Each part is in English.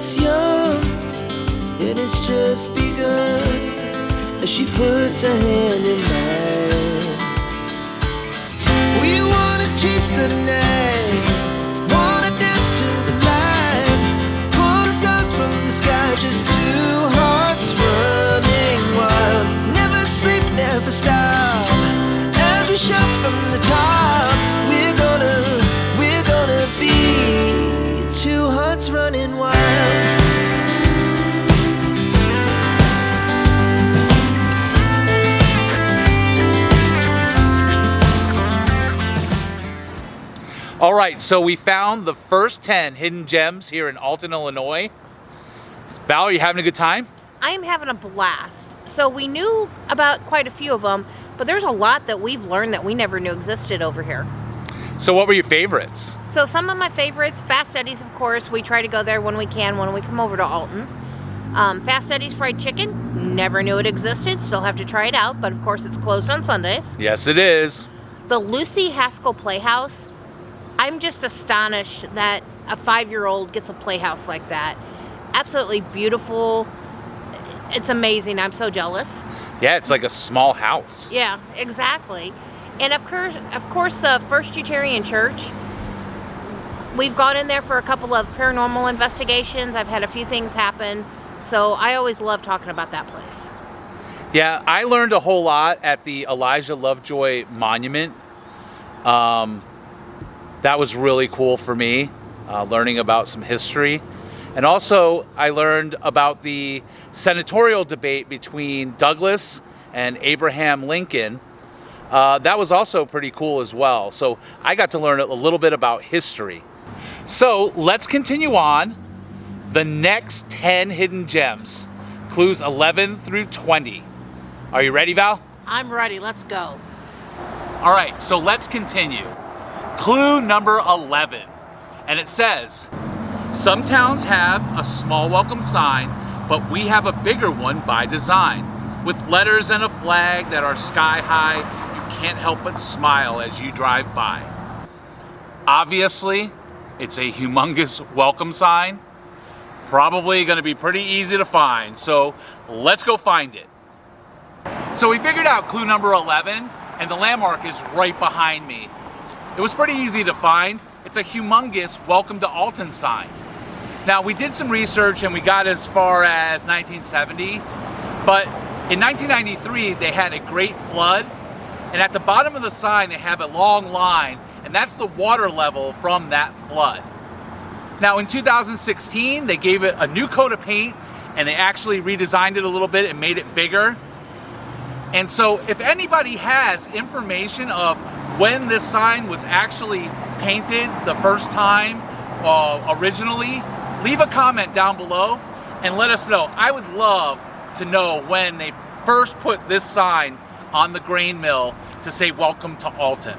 it's young, it has just begun, as she puts her hand in mine. We wanna chase the night, wanna dance to the light, pull the stars from the sky, just two hearts running wild. Never sleep, never stop, as we shout from the top. We're gonna be two hearts running wild. All right, so we found the first 10 hidden gems here in Alton, Illinois. Val, are you having a good time? I am having a blast. So we knew about quite a few of them, but there's a lot that we've learned that we never knew existed over here. So what were your favorites? So some of my favorites, Fast Eddie's, of course. We try to go there when we can, when we come over to Alton. Fast Eddie's fried chicken, never knew it existed. Still have to try it out, but of course it's closed on Sundays. Yes, it is. The Lucy Haskell Playhouse. I'm just astonished that a 5-year-old gets a playhouse like that. Absolutely beautiful. It's amazing. I'm so jealous. Yeah, it's like a small house. Yeah, exactly. And of course, the First Unitarian Church. We've gone in there for a couple of paranormal investigations. I've had a few things happen. So I always love talking about that place. Yeah, I learned a whole lot at the Elijah Lovejoy Monument. That was really cool for me, learning about some history. And also, I learned about the senatorial debate between Douglas and Abraham Lincoln. That was also pretty cool as well. So I got to learn a little bit about history. So let's continue on. The next 10 hidden gems, clues 11 through 20. Are you ready, Val? I'm ready. Let's go. All right, so let's continue. Clue number 11, and it says, some towns have a small welcome sign, but we have a bigger one by design. With letters and a flag that are sky high, you can't help but smile as you drive by. Obviously, it's a humongous welcome sign. Probably gonna be pretty easy to find, so let's go find it. So we figured out clue number 11, and the landmark is right behind me. It was pretty easy to find. It's a humongous Welcome to Alton sign. Now, we did some research and we got as far as 1970, but in 1993, they had a great flood, and at the bottom of the sign, they have a long line, and that's the water level from that flood. Now, in 2016, they gave it a new coat of paint, and they actually redesigned it a little bit and made it bigger. And so if anybody has information of when this sign was actually painted the first time originally, leave a comment down below and let us know. I would love to know when they first put this sign on the grain mill to say welcome to Alton.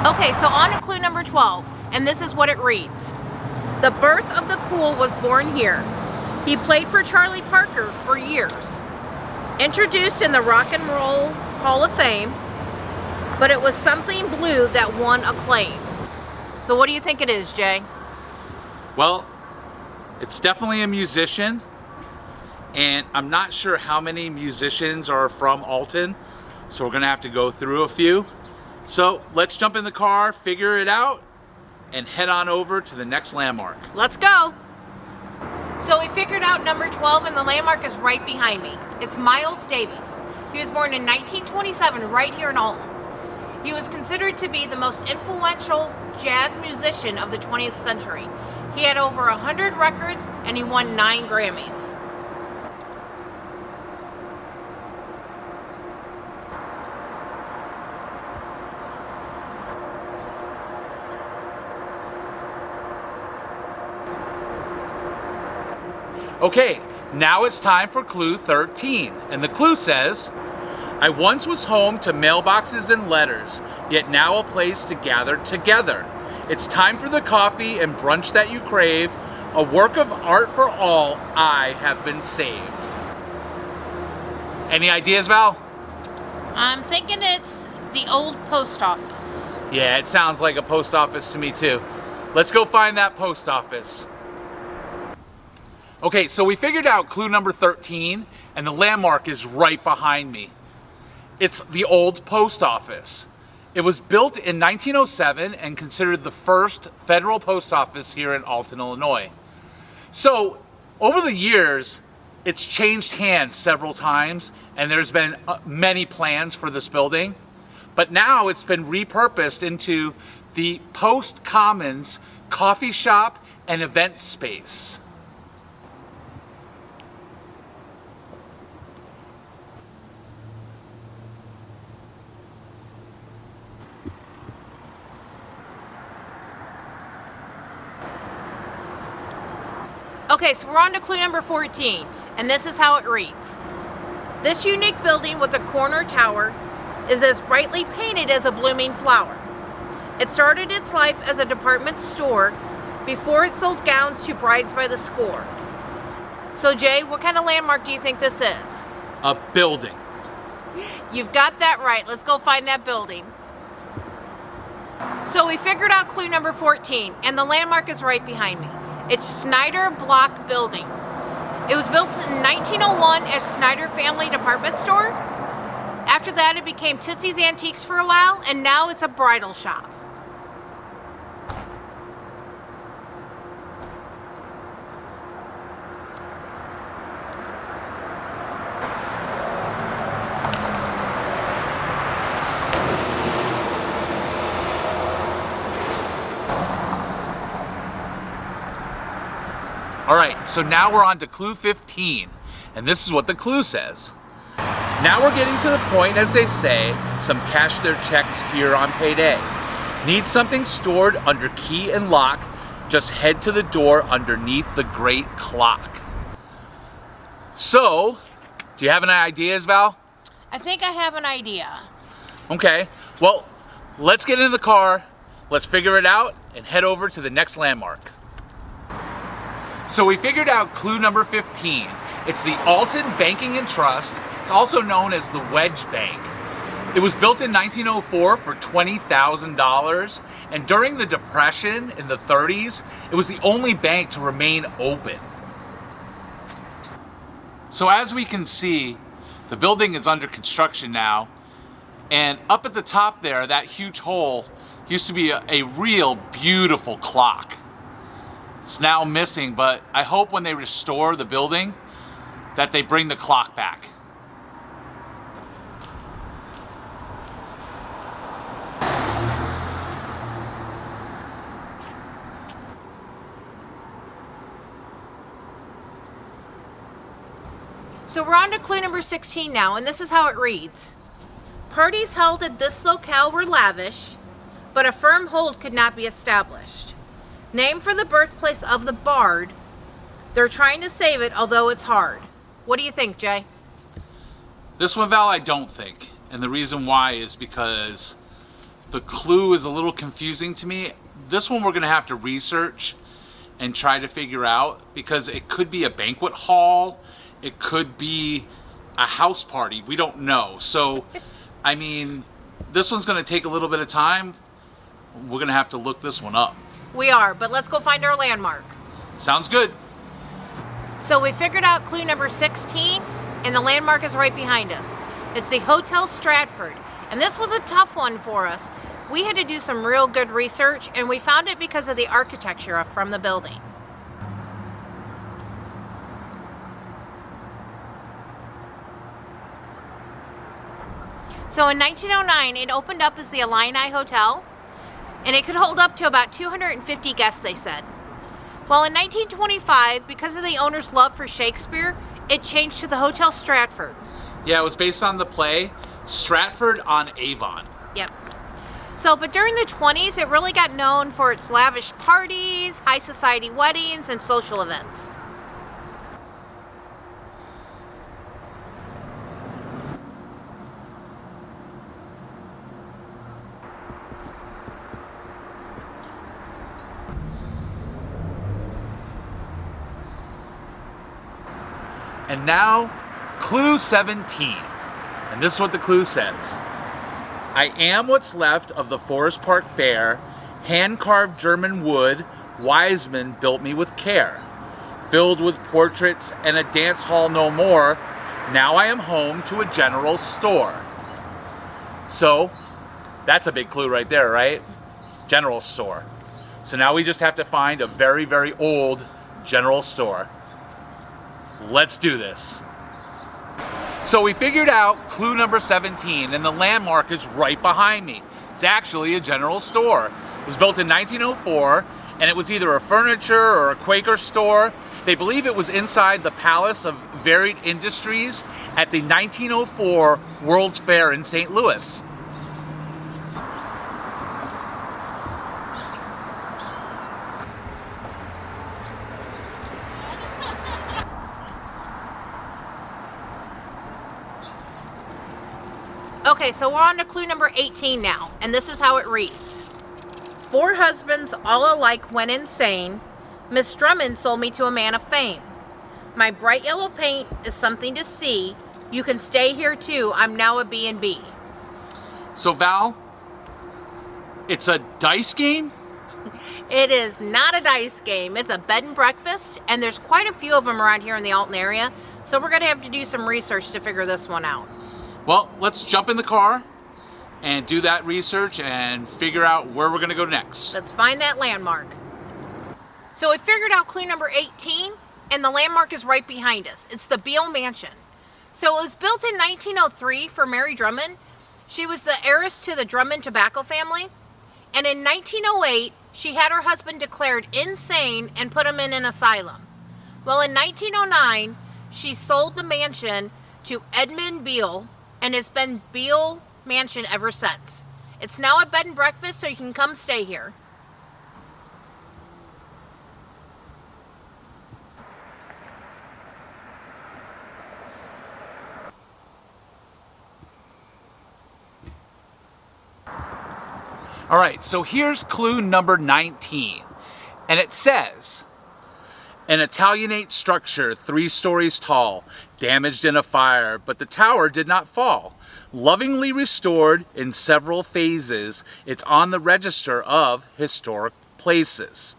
Okay, so on to clue number 12, and this is what it reads. The birth of the cool was born here. He played for Charlie Parker for years. Introduced in the Rock and Roll Hall of Fame, but it was something blue that won acclaim. So what do you think it is, Jay? Well, it's definitely a musician, and I'm not sure how many musicians are from Alton, so we're gonna have to go through a few. So let's jump in the car, figure it out, and head on over to the next landmark. Let's go. So we figured out number 12, and the landmark is right behind me. It's Miles Davis. He was born in 1927 right here in Alton. He was considered to be the most influential jazz musician of the 20th century. He had over 100 records, and he won 9 Grammys. Okay, now it's time for clue 13, and the clue says, I once was home to mailboxes and letters, yet now a place to gather together. It's time for the coffee and brunch that you crave. A work of art for all, I have been saved. Any ideas, Val? I'm thinking it's the old post office. Yeah, it sounds like a post office to me too. Let's go find that post office. Okay, so we figured out clue number 13, and the landmark is right behind me. It's the old post office. It was built in 1907 and considered the first federal post office here in Alton, Illinois. So, over the years, it's changed hands several times, and there's been many plans for this building. But now it's been repurposed into the Post Commons coffee shop and event space. Okay, so we're on to clue number 14, and this is how it reads. This unique building with a corner tower is as brightly painted as a blooming flower. It started its life as a department store before it sold gowns to brides by the score. So Jay, what kind of landmark do you think this is? A building. You've got that right. Let's go find that building. So we figured out clue number 14, and the landmark is right behind me. It's Schneider Block Building. It was built in 1901 as Schneider Family Department Store. After that, it became Tootsie's Antiques for a while, and now it's a bridal shop. All right, so now we're on to clue 15, and this is what the clue says. Now we're getting to the point, as they say, some cash their checks here on payday. Need something stored under key and lock, just head to the door underneath the great clock. So, do you have any ideas, Val? I think I have an idea. Okay, well, let's get in the car, let's figure it out, and head over to the next landmark. So we figured out clue number 15. It's the Alton Banking and Trust. It's also known as the Wedge Bank. It was built in 1904 for $20,000, and during the Depression in the 30s, it was the only bank to remain open. So as we can see, the building is under construction now, and up at the top there, that huge hole used to be a real beautiful clock. It's now missing, but I hope when they restore the building that they bring the clock back. So we're on to clue number 16 now, and this is how it reads. Parties held at this locale were lavish, but a firm hold could not be established. Named for the birthplace of the bard, they're trying to save it, although it's hard. What do you think, Jay? This one, Val, I don't think. And the reason why is because the clue is a little confusing to me. This one we're going to have to research and try to figure out, because it could be a banquet hall. It could be a house party. We don't know. So, I mean, this one's going to take a little bit of time. We're going to have to look this one up. We are, but let's go find our landmark. Sounds good. So we figured out clue number 16, and the landmark is right behind us. It's the Hotel Stratford, and this was a tough one for us. We had to do some real good research, and we found it because of the architecture from the building. So in 1909, it opened up as the Illini Hotel, and it could hold up to about 250 guests, they said. Well, in 1925, because of the owner's love for Shakespeare, it changed to the Hotel Stratford. Yeah, it was based on the play Stratford on Avon. Yep. So, but during the 20s, it really got known for its lavish parties, high society weddings, and social events. And now, clue 17. And this is what the clue says. I am what's left of the Forest Park Fair, hand-carved German wood, Wiseman built me with care. Filled with portraits and a dance hall no more, now I am home to a general store. So, that's a big clue right there, right? General store. So now we just have to find a very, very old general store. Let's do this. So we figured out clue number 17, and the landmark is right behind me. It's actually a general store. It was built in 1904, and it was either a furniture or a Quaker store. They believe it was inside the Palace of Varied Industries at the 1904 World's Fair in St. Louis. Okay, so we're on to clue number 18 now, and this is how it reads. 4 husbands all alike went insane. Miss Drummond sold me to a man of fame. My bright yellow paint is something to see. You can stay here too. I'm now a B&B. So Val, it's a dice game? It is not a dice game. It's a bed and breakfast, and there's quite a few of them around here in the Alton area, so we're going to have to do some research to figure this one out. Well, let's jump in the car and do that research and figure out where we're going to go next. Let's find that landmark. So we figured out clue number 18, and the landmark is right behind us. It's the Beale Mansion. So it was built in 1903 for Mary Drummond. She was the heiress to the Drummond tobacco family. And in 1908, she had her husband declared insane and put him in an asylum. Well, in 1909, she sold the mansion to Edmund Beale, and it's been Beale Mansion ever since. It's now a bed and breakfast, so you can come stay here. All right, so here's clue number 19, and it says, an Italianate structure 3 stories tall, damaged in a fire, but the tower did not fall. Lovingly restored in several phases, it's on the register of historic places.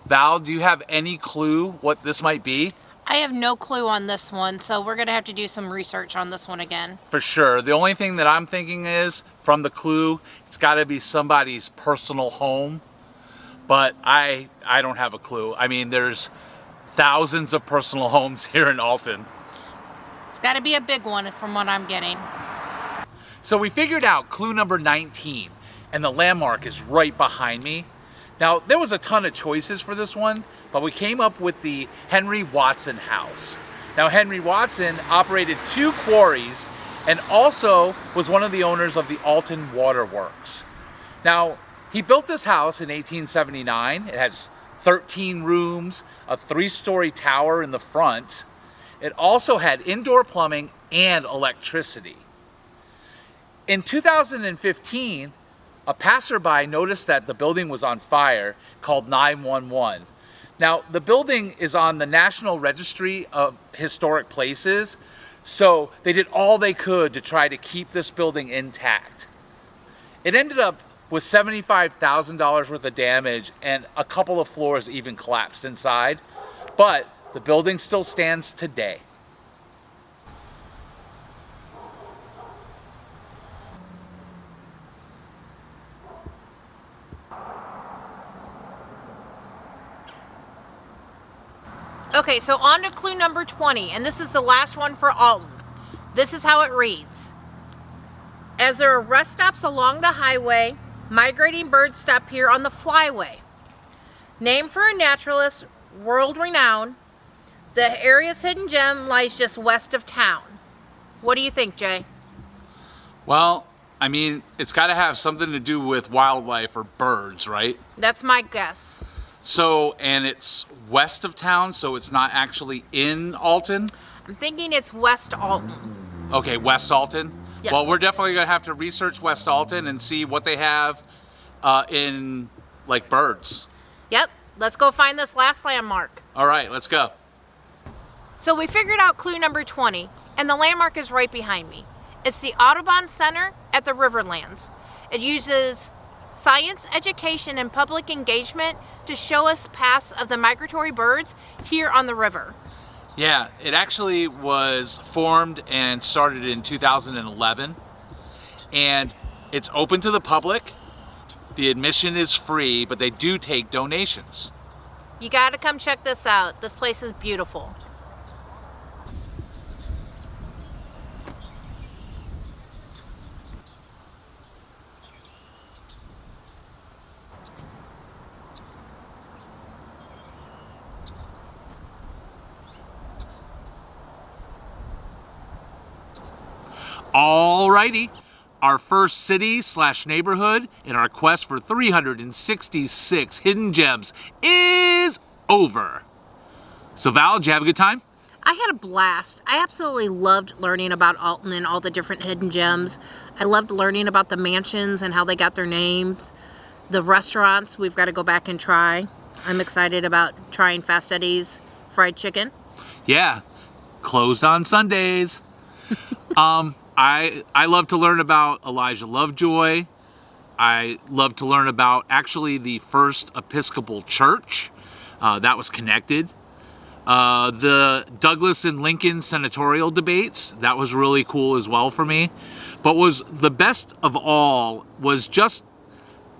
Val, do you have any clue what this might be? I have no clue on this one, so we're going to have to do some research on this one again. For sure. The only thing that I'm thinking is, from the clue, it's got to be somebody's personal home. But I don't have a clue. I mean, there's thousands of personal homes here in Alton. It's got to be a big one from what I'm getting. So we figured out clue number 19, and the landmark is right behind me. Now, there was a ton of choices for this one, but we came up with the Henry Watson house. Now, Henry Watson operated 2 quarries and also was one of the owners of the Alton Water Works. Now, he built this house in 1879. It has 13 rooms, a 3-story tower in the front. It also had indoor plumbing and electricity. In 2015, a passerby noticed that the building was on fire, called 911. Now, the building is on the National Registry of Historic Places, so they did all they could to try to keep this building intact. It ended up with $75,000 worth of damage, and a couple of floors even collapsed inside, but the building still stands today. Okay, so on to clue number 20, and this is the last one for Alton. This is how it reads. As there are rest stops along the highway, migrating birds stop here on the flyway. Named for a naturalist, world-renowned, the area's hidden gem lies just west of town. What do you think, Jay? Well, I mean, it's got to have something to do with wildlife or birds, right? That's my guess. So, and it's west of town, so it's not actually in Alton? I'm thinking it's West Alton. Okay, West Alton? Yes. Well, we're definitely going to have to research West Alton and see what they have in, like, birds. Yep, let's go find this last landmark. All right, let's go. So we figured out clue number 20, and the landmark is right behind me. It's the Audubon Center at the Riverlands. It uses science education and public engagement to show us paths of the migratory birds here on the river. Yeah, it actually was formed and started in 2011, and it's open to the public. The admission is free, but they do take donations. You gotta come check this out. This place is beautiful. Alrighty, our first city/neighborhood in our quest for 366 hidden gems is over. So Val, did you have a good time? I had a blast. I absolutely loved learning about Alton and all the different hidden gems. I loved learning about the mansions and how they got their names. The restaurants, we've got to go back and try. I'm excited about trying Fast Eddie's fried chicken. Yeah, closed on Sundays. I love to learn about Elijah Lovejoy. I love to learn about actually the first Episcopal church that was connected. The Douglas and Lincoln senatorial debates, that was really cool as well for me. But was the best of all was just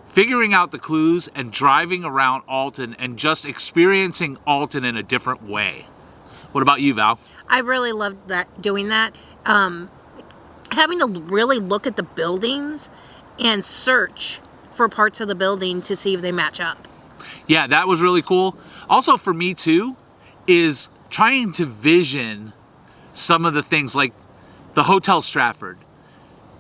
figuring out the clues and driving around Alton and just experiencing Alton in a different way. What about you, Val? I really loved doing that. Having to really look at the buildings and search for parts of the building to see if they match up. Yeah, that was really cool. Also for me too, is trying to vision some of the things like the Hotel Stratford.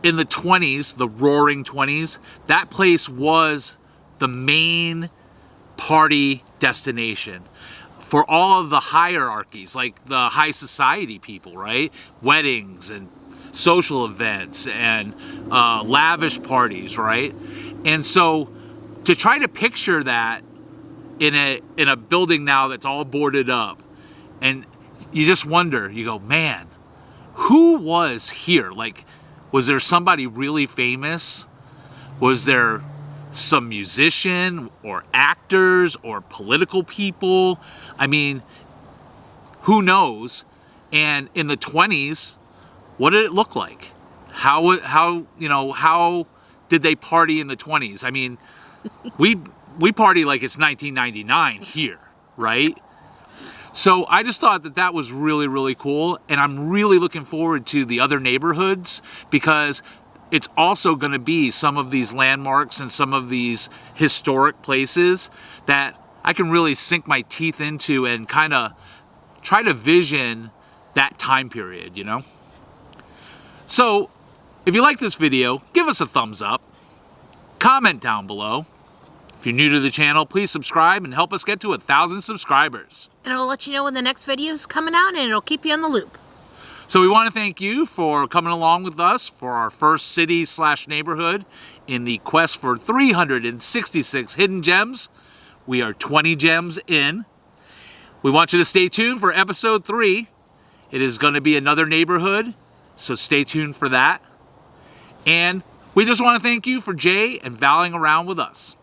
In the 20s, the roaring 20s, that place was the main party destination for all of the hierarchies, like the high society people, right? Weddings and social events and lavish parties, right? And so to try to picture that in a building now that's all boarded up, and you just wonder, you go, man, who was here? Like, was there somebody really famous? Was there some musician or actors or political people? I mean, who knows? And in the 20s, what did it look like? How did they party in the 20s? I mean, we party like it's 1999 here, right? So I just thought that was really, really cool. And I'm really looking forward to the other neighborhoods because it's also going to be some of these landmarks and some of these historic places that I can really sink my teeth into and kind of try to vision that time period, you know? So if you like this video, give us a thumbs up, comment down below. If you're new to the channel, please subscribe and help us get to 1,000 subscribers. And it'll let you know when the next video is coming out, and it'll keep you on the loop. So we want to thank you for coming along with us for our first city/neighborhood in the quest for 366 hidden gems. We are 20 gems in. We want you to stay tuned for episode 3. It is going to be another neighborhood, so stay tuned for that. And we just want to thank you for Jay and valing around with us.